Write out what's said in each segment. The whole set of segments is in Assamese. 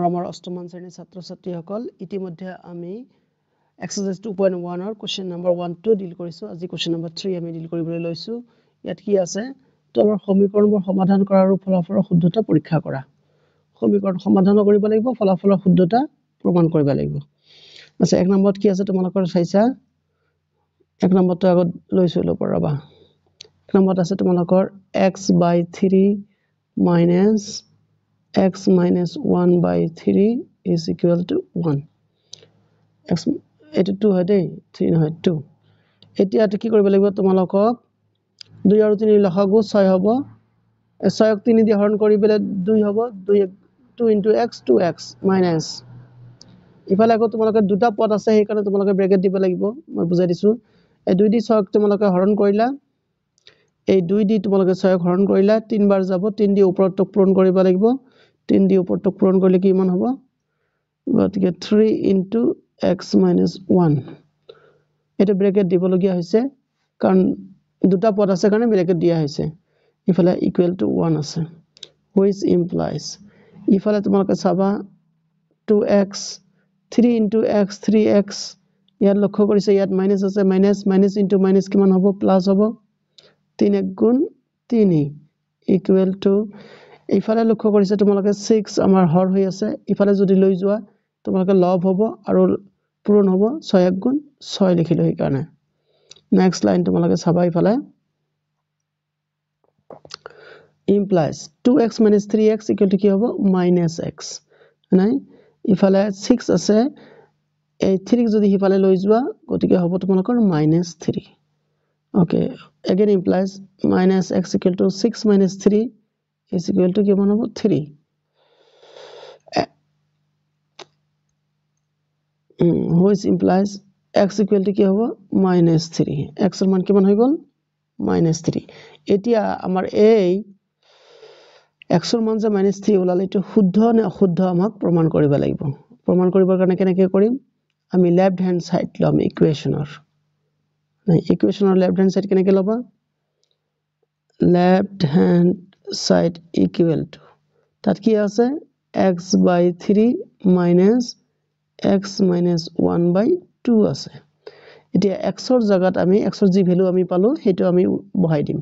আমাৰ অষ্টমমান শ্ৰেণীৰ ছাত্ৰ ছাত্ৰীসকল ইতিমধ্যে আমি এক্সাৰসাইজ 2.1 ৰ কোৱেশ্চন নম্বৰ 1 2 ডিল কৰিছো আজি কোৱেশ্চন নম্বৰ 3 আমি ডিল কৰিবলৈ লৈছো ইয়াত কি আছে তলৰ সমীকৰণবোৰ সমাধান কৰা আৰু ফলাফলৰ শুদ্ধতা পৰীক্ষা কৰা সমীকৰণ সমাধান কৰিব লাগিব ফলাফলৰ শুদ্ধতা প্ৰমাণ কৰিব লাগিব আছে এক নম্বৰত কি আছে তোমালোকৰ চাইছা এক নম্বৰটো আগত লৈছো লপৰাবা এক নম্বৰত আছে তোমালোকৰ x/3 - x minus 1/3 is equal to 1 x এটা 2 হয় দেই 3 নহয় 2 এতিয়া কি কৰিব লাগিব তোমালোকক 2 আৰু 3 লসাগু 6 হ'ব 6ক 3 দি হৰণ কৰিলে 2 হ'ব 2 into x 2x minus ইফালে আকৌ তোমালোকে দুটা পদ আছে সেই কাৰণে তোমালোকে ব্ৰেকেট দিব লাগিব মই বুজাই দিছো এই 2 দি 6ক তোমালোকে হৰণ কৰিলা এই 2 দি তোমালোকে 6ক হৰণ কৰিলা 3 বাৰ যাব 3 দি ওপৰতক পূৰণ কৰিব লাগিব 3 দি ওপৰতক পূৰণ কৰিলে কি মান হ'ব গতিকে 3 into x minus 1 এটা ব্ৰেকেট দিবলগীয়া হৈছে কাৰণ দুটা পদ আছে কাৰণে ব্ৰেকেট দিয়া হৈছে ইফালে ইকুৱেল টু 1 আছে which implies ইফালে তোমালোকে চাবা 2x 3 into x 3x ইয়াত লক্ষ্য কৰিছে ইয়াত মাইনাস আছে মাইনাস into মাইনাস কিমান হ'ব প্লাস হ'ব 3 গুণ 3 ইকুৱেল টু ইফালে লক্ষ্য কৰিছে তোমালোকে 6 আমাৰ হৰ হৈ আছে ইফালে যদি লৈ যোৱা তোমালোকে লব হ'ব আৰু পূৰণ হ'ব 6 গুণ 6 লিখিলো এই কাৰণে নেক্সট লাইন তোমালোকে চাবা ইফালে implies 2x minus 3x equal to কি হ'ব minus x নাই ইফালে 6 আছে এই 3 যদি ইফালে লৈ যোৱা গতিকে হ'ব তোমালোকৰ minus 3 okay again implies minus x equal to 6 minus 3 is equal to কিমান হ'ব 3 which implies x equal to কি হ'ব minus 3 x এর মান কিমান হৈ গল minus 3 এতিয়া আমাৰ এই x এর মান যে minus 3 ওলালে এটো শুদ্ধ নে অশুদ্ধ আমাক প্ৰমাণ কৰিব লাগিব প্ৰমাণ কৰিবৰ কাৰণে কেনেকৈ কৰিম আমি লেফট হ্যান্ড সাইড লম ইকুৱেশনৰ ইকুৱেশনৰ লেফট হ্যান্ড সাইড কেনেকৈ লবা left hand side equal two তাত কি আছে x/3 minus x minus 1/2 আছে এতিয়া x এর জায়গাত আমি x এর যি ভ্যালু আমি পালো হেতু আমি বহাই দিম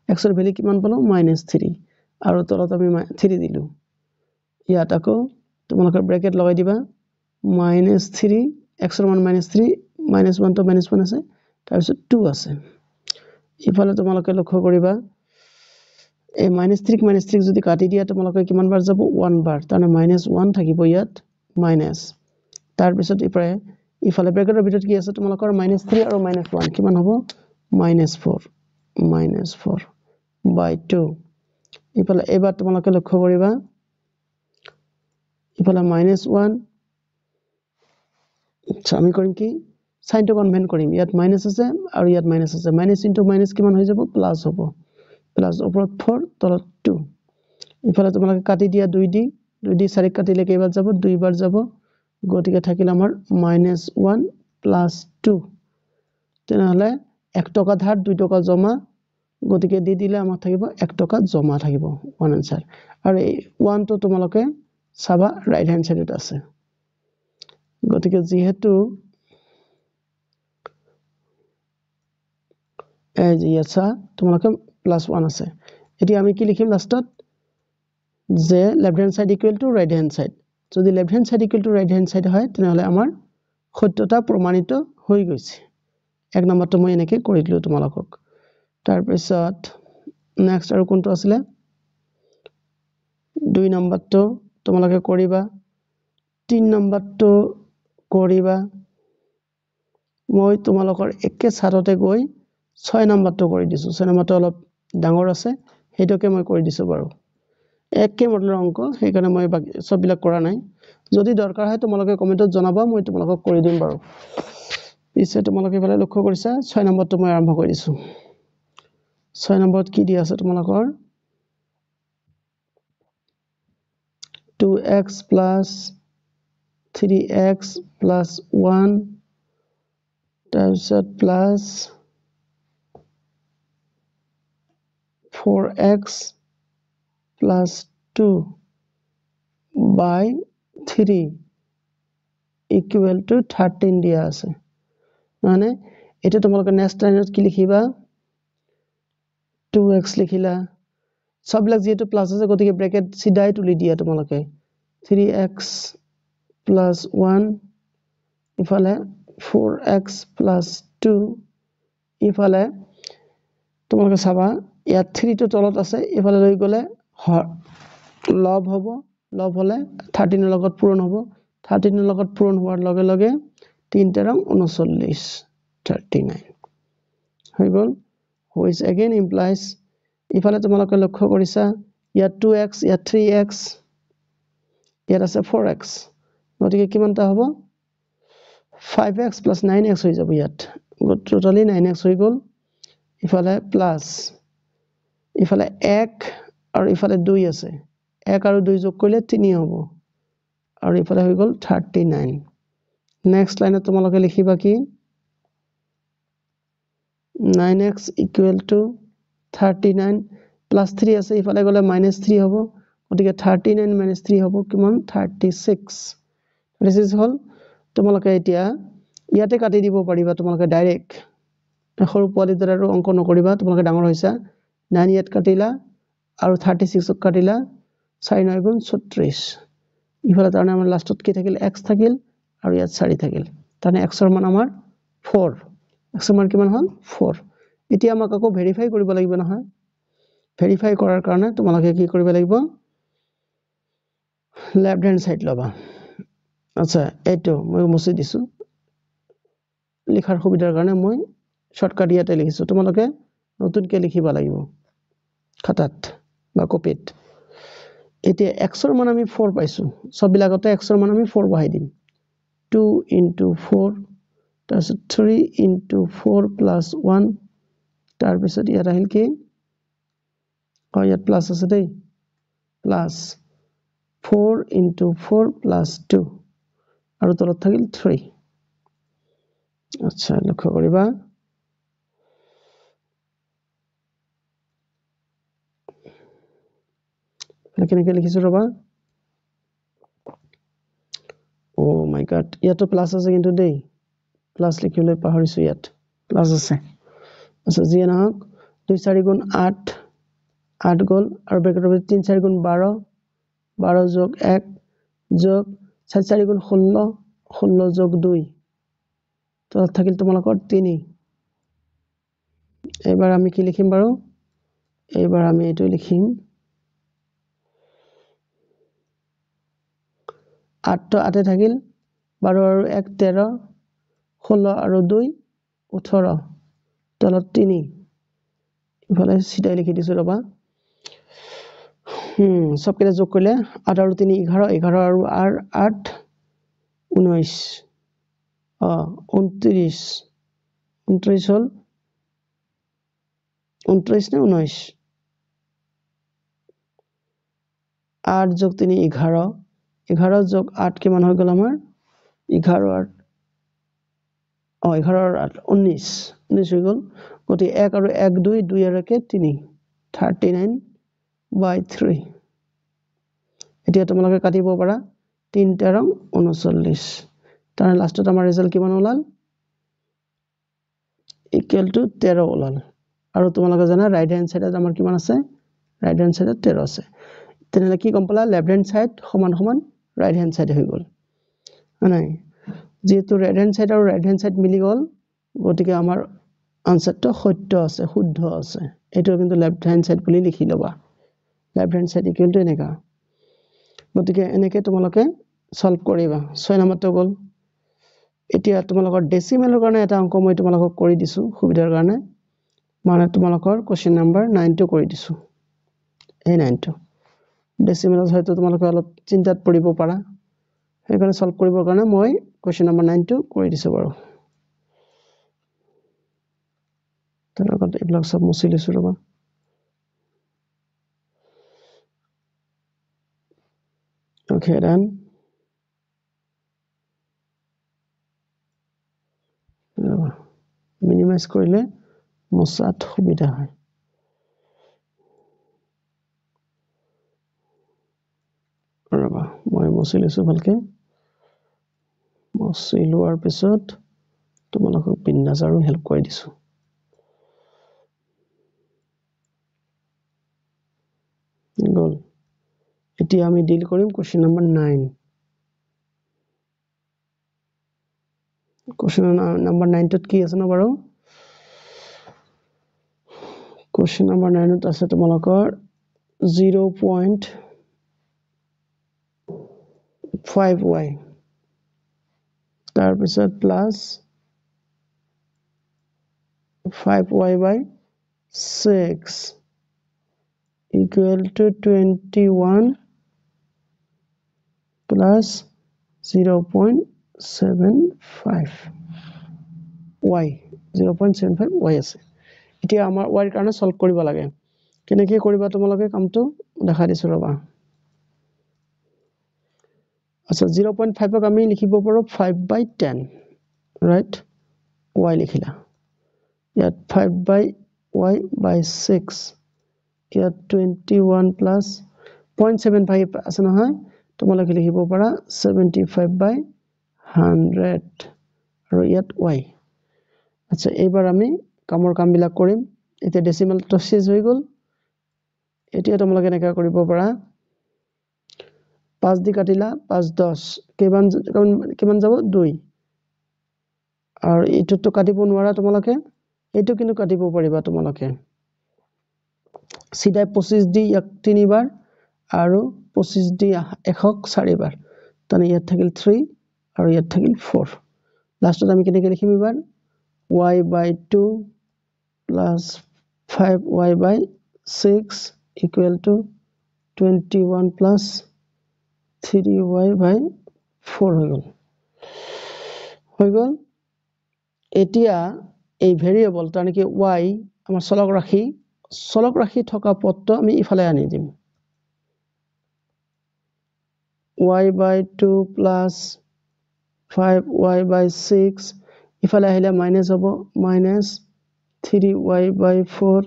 x এর ভ্যালু কিমান পালো -3 আৰু তলত আমি 3 দিলু ইয়াত আকৌ তোমালোকৰ ব্ৰেকেট লগাই দিবা -3 x এৰ মান -3 -1 তো -1 আছে তাৰ পিছত 2 আছে ইফালে তোমালোকে লক্ষ্য কৰিবা এই -3 যদি কাটি দিয়া তোমালোকে কিমান বাৰ যাব 1 বাৰ তাৰনে -1 থাকিব ইয়াত মাইনাস তাৰ পিছত ইফালে ব্ৰেকেটৰ ভিতৰত কি আছে তোমালোকৰ -3 আৰু -1 কিমান হ'ব -4/2 ইফালে এবাৰ তোমালোকে লক্ষ্য কৰিবা ইফালে -1 আমি কৰিম কি সাইনটো কনভেন্ট কৰিম ইয়াত মাইনাস আছে আৰু ইয়াত মাইনাস আছে মাইনাস ইনটু মাইনাস কিমান হৈ যাব প্লাস হ'ব প্লাস ওপৰত 4 তলত 2 ইফালে তোমালোকে কাটি দিয়া 2 দি 4 কাটিলে কেইবাৰ যাব 2 বাৰ যাব গতিকে থাকিল আমাৰ -1 + 2 তেনেহলে 1 টকা ধাৰ 2 টকা জমা গতিকে দি দিলে আমাৰ থাকিব 1 টকা জমা থাকিব ওয়ান আনসাৰ আৰু এই 1 তো তোমালোকে চাবা রাইট হ্যান্ড সাইডত আছে গতিকে যেহেতু এই যে ইয়াছা তোমালোকে +1 আছে এতিয়া আমি কি লিখিম লাষ্টত যে left hand side equal to right hand side যদি left hand side equal to right hand side হয় তেনেহলে আমাৰ সত্যতা প্ৰমাণিত হৈ গৈছে এক নম্বৰটো মই এনেকৈ কৰি দিলো তোমালোকক তাৰ পিছত নেক্সট আৰু কোনটো আছিল 2 নম্বৰটো তোমালোকে কৰিবা 3 নম্বৰটো কৰিবা মই তোমালোকৰ একে সাৰতে গৈ 6 নম্বৰটো কৰি দিছো 6 নম্বৰটো অলপ ডাঙৰ আছে হেটোকে মই কৰি দিছো বাৰু একে মডেলৰ অংক সেইকাৰণে মই সববিলাক কৰা নাই যদি দৰকাৰ হয় তোমালোকে কমেন্টত জনাবা মই তোমালোকক কৰি দিম বাৰু পিছে তোমালোকে ভালে লক্ষ্য কৰিছা 6 নম্বৰটো মই আৰম্ভ কৰি দিছো 6 নম্বৰত কি দি আছে তোমালোকৰ 2x plus 3x plus 1 তাৰপিছত plus 4x plus 2 by 3 equal to 13 দিয়া আছে মানে এটা তোমালোকে নেক্সট লাইনত কি লিখিবা 2x লিখিলা সববিলাক যেটো প্লাস আছে গতিকে ব্র্যাকেট সিধাই তুলি দিয়া তোমালোকে 3x plus 1 ইফালে 4x plus 2 ইফালে তোমালোকে চাবা ইয়াত 3 টো তলত আছে ইফালে লৈ গলে লব হলে 13 ৰ লগত পূৰণ হ'ব 13 ৰ লগত পূৰণ হোৱাৰ লগে লগে 3 ৰ 39 39 হৈ গল which again implies ইফালে তোমালোকে লক্ষ্য কৰিছা ইয়াত 2x ইয়াত 3x ইয়াত আছে 4x গতিকে কিমানটা হ'ব 5x plus 9x হৈ যাব ইয়াত টোটালি 9x হৈ গল ইফালে প্লাস ইফালে 1 আৰু ইফালে 2 আছে 1 আৰু 2 যোগ কৰিলে 3 হ'ব আৰু ইফালে হৈ গল 39 নেক্সট লাইনত তোমালোকে লিখিবা কি 9x equal to 39 plus 3 আছে ইফালে গলে -3 হ'ব গতিকে 39 - 3 হ'ব কিমান 36 this is হল তোমালোকে এতিয়া ইয়াতে কাটি দিব পাৰিবা তোমালোকে ডাইৰেক্ট সৰু পোৱালি দৰে অংক নকৰিবা তোমালোকে ডাঙৰ হৈছা 9 ইয়াত কাটিলা আৰু 36 ক কাটিলা 4 9 গুণ 36 ইফালে তাৰমানে আমাৰ লাষ্টত কি থাকিল x থাকিল আৰু ইয়াত 4 থাকিল তাৰমানে x ৰ মান আমাৰ 4 x ৰ মান কিমান হল 4 এতিয়া আমাক আকৌ ভেৰিফাই কৰিব লাগিব নহয় ভেৰিফাই কৰাৰ কাৰণে তোমালোকে কি কৰিব লাগিব লেফট হ্যান্ড সাইড লবা আচ্ছা এটো মই মুছি দিছো লিখাৰ সুবিধাৰ কাৰণে মই শর্টকাট ইয়াতে লিখিছো তোমালোকে নতুনকে লিখিবা লাগিব খাতাত বা কপিত এতিয়া x ৰ মান আমি 4 পাইছো সব বিলাকতে x ৰ মান আমি 4 বহাই দিম 2 into 4 তাৰপিছত 3 into 4 plus 1 তাৰপিছত ইয়াত আহিল কি ইয়াত প্লাস আছে দেই প্লাস 4 into 4 plus 2 আৰু তলত থাকিল 3 আচ্ছা লক্ষ্য কৰিবা কেনেকৈ লিখিছো ৰবা ও মাই গড ইয়াতো প্লাস আছে কিন্তু দেই প্লাস লিখিবলৈ পাহৰিছো ইয়াত প্লাস আছে আচ্ছা যি নহওক 2 4 গুণ 8 8 গল আৰু ব্ৰেকেটৰ ভিতৰত 3 4 গুণ 12 12 যোগ 1 যোগ 4 4 গুণ 16 16 যোগ 2 তো থাকিল তোমালোকৰ 3 এবাৰ আমি কি লিখিম বাৰু এবাৰ আমি এটো লিখিম 8 তো 8 থাকিল 12 আৰু 1 13 16 আৰু 2 18 তলত 3 ইফালে সিধাই লিখি দিছো ৰবা সব কেইটা যোগ কৰিলে 8 আৰু 3 11 11 আৰু 8 19 29 29 হল 29 নে 19 8 যোগ 3 11 11 যোগ 8 কিমান হৈ গল আমাৰ 11 আৰ 11 আৰ 8 19 19 হৈ গল গতি 1 আৰু 1 2 2 আৰু 1 3 39 by 3 এতিয়া তোমালোকে কাটিব পাৰা 3 13 39 তাৰ লাষ্টত আমাৰ ৰিজাল্ট কিমান ওলাল ইকুৱেল টু 13 ওলাল আৰু তোমালোকে জানা ৰাইট হ্যান্ড সাইডত আমাৰ কিমান আছে ৰাইট হ্যান্ড সাইডত 13 আছে তেনেহলে কি গম পালা লেফট হ্যান্ড সাইড সমান সমান রাইট হ্যান্ড সাইড হৈ গল নাই যেহেতু রাইট হ্যান্ড সাইড আৰু ৰাইট হ্যান্ড সাইড মিলি গল গতিকে আমাৰ আনসারটো সত্য আছে শুদ্ধ আছে এটো কিন্তু লেফট হ্যান্ড সাইড বুলি লিখি লবা left hand side equal two এনেকা গতিকে এনেকে তোমালোকে সলভ কৰিবা 6 নম্বৰটো গল এতিয়া তোমালোকৰ ডেসিমেলৰ কাৰণে এটা অংক মই তোমালোকক কৰি দিছো সুবিধাৰ কাৰণে মানে তোমালোকৰ কোৱেশ্চন নম্বৰ 9 টো কৰি দিছো এই 9 টো ডেসিমেলত হয়তো তোমালোকে অলপ চিন্তাত পৰিব পাৰা সেইকাৰণে সলভ কৰিবৰ কাৰণে মই কোৱেশ্চন নম্বৰ 9 টো কৰি দিছো বাৰু তাৰপৰা এইবিলাক সব মুছি লৈছো ৰবা okay done মিনিমাইজ কৰিলে মোছাত সুবিধা হয় ৰবা মই মুছি লৈছো ভালকে মুছি লোৱাৰ পিছত তোমালোকক বিন্দাস আৰু হেল্প কৰি দিছো গল এতিয়া আমি ডিল কৰিম কোৱেশ্চন নম্বৰ 9 কোৱেশ্চন নম্বৰ 9 ত কি আছে ন বাৰু কোৱেশ্চন নম্বৰ 9 ত আছে তোমালোকৰ 0.5y তাৰ পিছত plus 5y by 6 equal to 21 plus 0.75 y 0.75 y আছে এতিয়া আমাৰ y ৰ কাৰণে সলভ কৰিব লাগে কেনেকৈ কৰিবা তোমালোকে কামটো দেখা দিছো ৰবা আচ্ছা 0.5 ক আমি লিখিব পাৰো 5 by 10 right y লিখিলা ইয়াত 5 by y by 6 ইয়াত 21 plus 0.75 আছে নহয় তোমালোকে লিখিব পাৰা 75 by 100 আৰু ইয়াত y আচ্ছা এইবাৰ আমি কামৰ কামবিলাক কৰিম এতিয়া ডেসিমেল তো শেষ হৈ গল এতিয়া তোমালোকে এনেকা কৰিব পাৰা 5 দি কাটিলা 5 10 কিমান যাব 2 আৰু এটো তো কাটিব নোৱাৰা তোমালোকে এটো কিন্তু কাটিব পাৰিবা তোমালোকে সিধা 25 দি এক তিনিবাৰ আৰু 25 দি একক চাৰিবাৰ তানে ইয়াত থাকিল 3 আৰু ইয়াত থাকিল 4 লাষ্টত আমি কেনেকৈ লিখিম এবাৰ y by 2 plus 5y by 6 equal to 21 plus 3y by 4 হৈ গল এতিয়া এই ভেৰিয়েবল তাৰ নেকি y আমাৰ চলক ৰাখি থকা পদটো আমি ইফালে আনি দিম y by 2 plus 5y by 6 ইফালে আহিলে মাইনাস হ'ব minus 3y by 4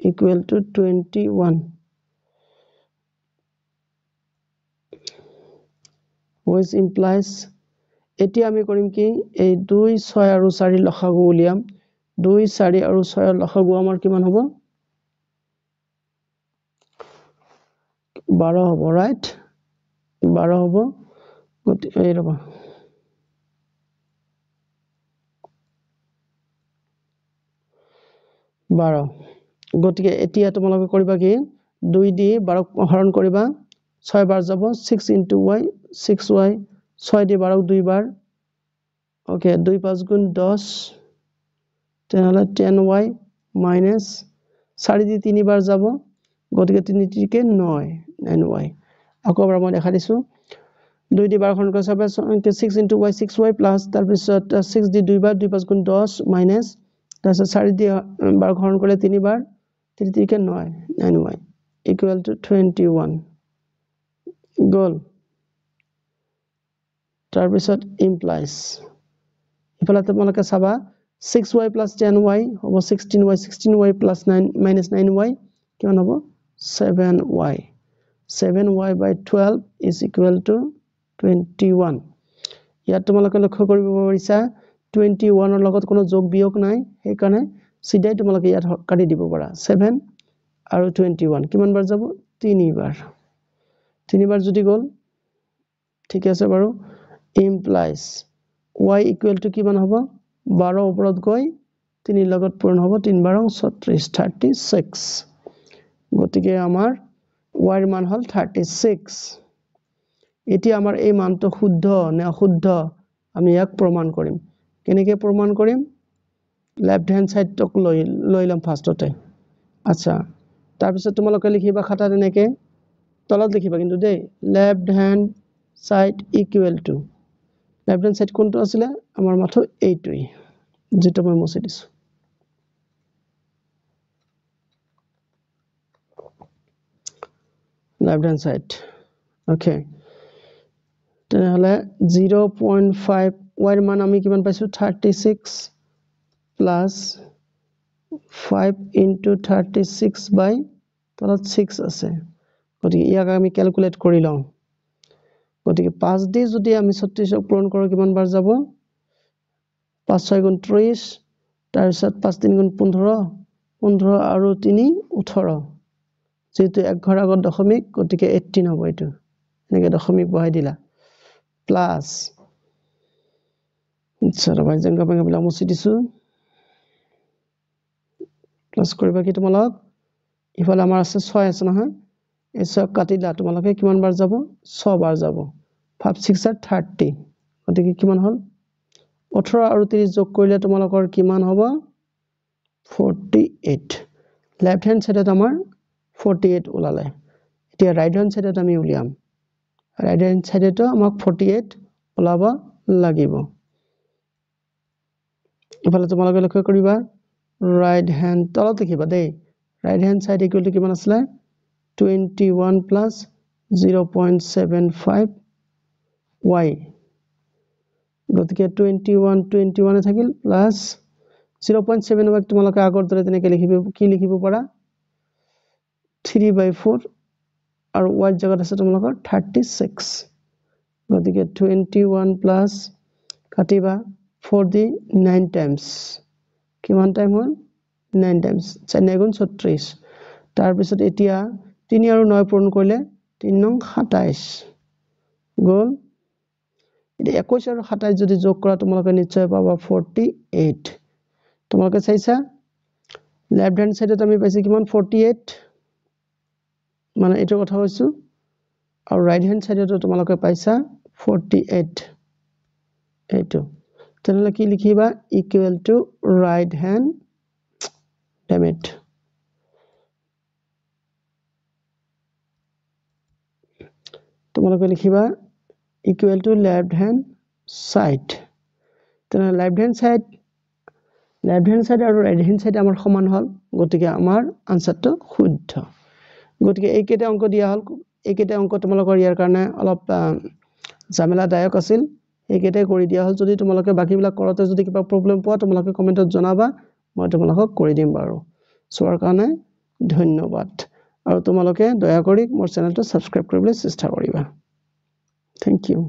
equal to 21 which implies এতিয়া আমি কৰিম কি এই 2 6 আৰু 4 লসাগু উলিয়াম 2 4 আৰু 6 ৰ লসাগু আমাৰ কিমান হ'ব 12 হ'ব ৰাইট 12 হ'ব এই ৰবা 12 গতিকে এতিয়া তোমালোকে কৰিবা কি 2 দি 12 হৰণ কৰিবা 6 বাৰ যাব 6 into y 6y 6 দি 12 দুই বাৰ ওকে 2 5 গুণ 10 তেনহলে 10y minus 4 দি 3 বাৰ যাব গতিকে 3 3 9 9y আকৌ এবাৰ মই দেখা দিছো 2 দি 12 হৰণ কৰি 6 into y 6y plus তাৰ পিছত 6 দি 2 বাৰ 2 5 গুণ 10 minus তাহলে 4 দিয়ে 12 হরণ করলে 3 বার 3 3 কে 9 9y equal to 21 গোল তার পিছত implies ইফালে তোমালোকে চাবা 6y plus 10y হ'ব 16y plus 9 minus 9y কিমান হ'ব 7y 7y by 12 is equal to 21 ইয়াত তোমালোকে লক্ষ্য কৰিব পাৰিছা 21 ৰ লগত কোনো যোগ বিয়োগ নাই এই কাৰণে সিধাই তোমালোকে ইয়াত কাটি দিব পাৰা 7 আৰু 21 কিমান বাৰ যাব 3 বাৰ যদি গল ঠিক আছে বাৰু implies y equal to কিমান হ'ব 12 ওপৰত গৈ 3 লগত পূৰণ হ'ব 3 বাৰ 36 36 গতিকে আমাৰ y ৰ মান হল 36 এতিয়া আমাৰ এই মানটো শুদ্ধ নে অশুদ্ধ আমি ইয়াক প্ৰমাণ কৰিম কেনেকৈ প্ৰমাণ কৰিম লেফট হ্যান্ড সাইড টক লৈ লম ফাৰ্ষ্টতে আচ্ছা তাৰ পিছত তোমালোকে লিখিবা খাতাত এনেকৈ তলত লিখিবা কিন্তু দেই left hand side equal to left hand side কোনটো আছিল আমাৰ মাথো এইটোই যেটো মই মুছি দিছো left hand side okay তেনেহলে 0.5 y মান আমি কিমান পাইছো 36 plus 5 into 36 by তলত 6 আছে গতিকে ইয়াক আমি ক্যালকুলেট কৰি লওঁ গতিকে 5 দি যদি আমি 36ক পূৰণ কৰোঁ কিমান বাৰ যাব 5 6 গুণ 30 তাৰ পিছত 5 3 গুণ 15 15 আৰু 3 18 যেটো এক ঘৰ আগত দশমিক গতিকে 18 হ'ব এটো এনেকে দশমিক বহাই দিলা প্লাস আচ্ছা ভাই জংগা ভাঙা মুছি দিছো প্লাস কৰিবা কি তোমালক ইফালে আমাৰ আছে 6 আছে নহয় এই 6 কাটিলা তোমালকে কিমান বাৰ যাব 6 বাৰ যাব 5 6 are 30 গতিকে কিমান হল 18 আৰু 30 যোগ কৰিলে তোমালকৰ কিমান হ'ব 48 লেফট হ্যান্ড সাইডত আমাৰ 48 ওলালে এতিয়া ৰাইট হ্যান্ড সাইডত আমি উলিয়াম ৰাইট হ্যান্ড সাইডেটো আমাক 48 ওলাব লাগিব ইফালে তোমালোকে লক্ষ্য কৰিবা right hand তলত লিখিবা দেই right hand side equal to কিমান আসলে 21 plus 0.75 y গতিকে 21 এ থাকিল plus 0.7 ক তোমালোকে আগৰ দৰে তেনেকৈ লিখিব পাৰা 3/4 আৰু y জায়গাত আছে তোমালোকৰ 36 গতিকে 21 plus কাটিবা 4 দি 9 times কিমান টাইম হল 9 টাইমস 4 গুণ 36 তাৰ পিছত এতিয়া 3 আৰু 9 পূৰণ কৰিলে 3 নং 27 গল এতিয়া 21 আৰু 27 যদি যোগ কৰা তোমালোকে নিশ্চয় পাবা 48 তোমালোকে চাইছা লেফট হ্যান্ড সাইডত আমি পাইছি কিমান 48 মানে এটো কথা কৈছো আৰু রাইট হ্যান্ড সাইডত তোমালোকে পাইছা 48 এটো তেনেহলে কি লিখিবা equal to right hand damn it তোমালোকে লিখিবা equal to left hand side তেনেহলে left hand side আৰু right hand side আমাৰ সমান হল গতিকে আমাৰ আনসারটো শুদ্ধ গতিকে এই কেইটা অংক দিয়া হল এই কেইটা অংক তোমালোকৰ ইয়াৰ কাৰণে অলপ জামেলাদায়ক আছিল এইকেইটাই কৰি দিয়া হল যদি তোমালোকে বাকিবিলাক কৰতে যদি কিবা প্ৰবলেম পোৱা তোমালোকে কমেন্টত জনাবা মই তোমালোকক কৰি দিম বাৰু সোৱাৰ কাৰণে ধন্যবাদ আৰু তোমালোকে দয়া কৰি মোৰ চেনেলটো সাবস্ক্ৰাইব কৰিবলৈ চেষ্টা কৰিবা থ্যাংক ইউ